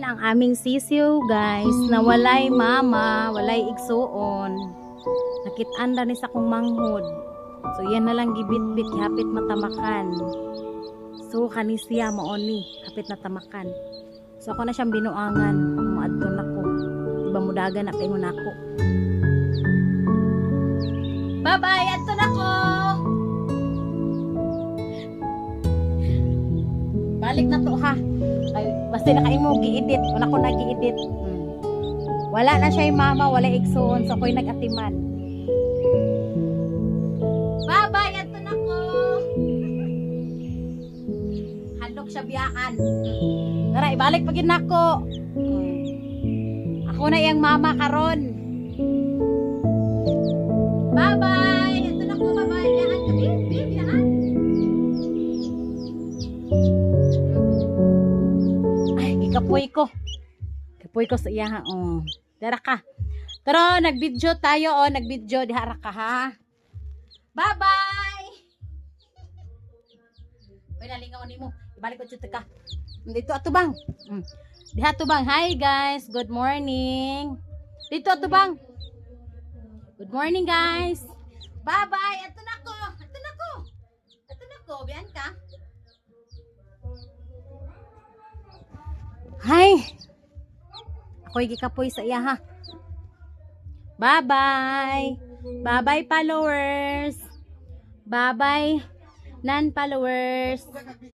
Yan ang aming sisiw guys, na walay mama, walay igsuon. Nakitaan na ni sa kong manghod. So yan na lang gibit-bit, hapit matamakan. So kani siya maoni, hapit natamakan. So ako na siyang binuangan, maadton ako. Iba mudagan na paingon ako. Bye-bye, adton ako. Balik na to ha. Ay, basta nakaimo gi-edit, wala ko nag-i-edit. Wala na siya yung mama, wala igsoon, so ako'y nag-atiman. Bye-bye, ato na ko. Handok siya biyaan. Tara, ibalik pagin na ko. Ako na yung mama karon. Bye-bye, ato na ko, bye-bye. Biyaan ka, biyaan. Kapoy ko. Kapoy ko sa iya ha. Oh. Tara ka. Tara, nag-video tayo oh, nag-video dihara ka ha. Bye-bye. Oy nalingaw nimo. Ibalik ko jud ka. Dito ato bang. Diha to bang. Hi guys. Good morning. Dito ato bang. Good morning guys. Bye-bye. Ato na ko. Ato na ko. Ato na ko. Biyan ka. Hi. Ako'y gikapoy sa iya ha. Bye-bye. Bye-bye followers. Bye-bye non-followers.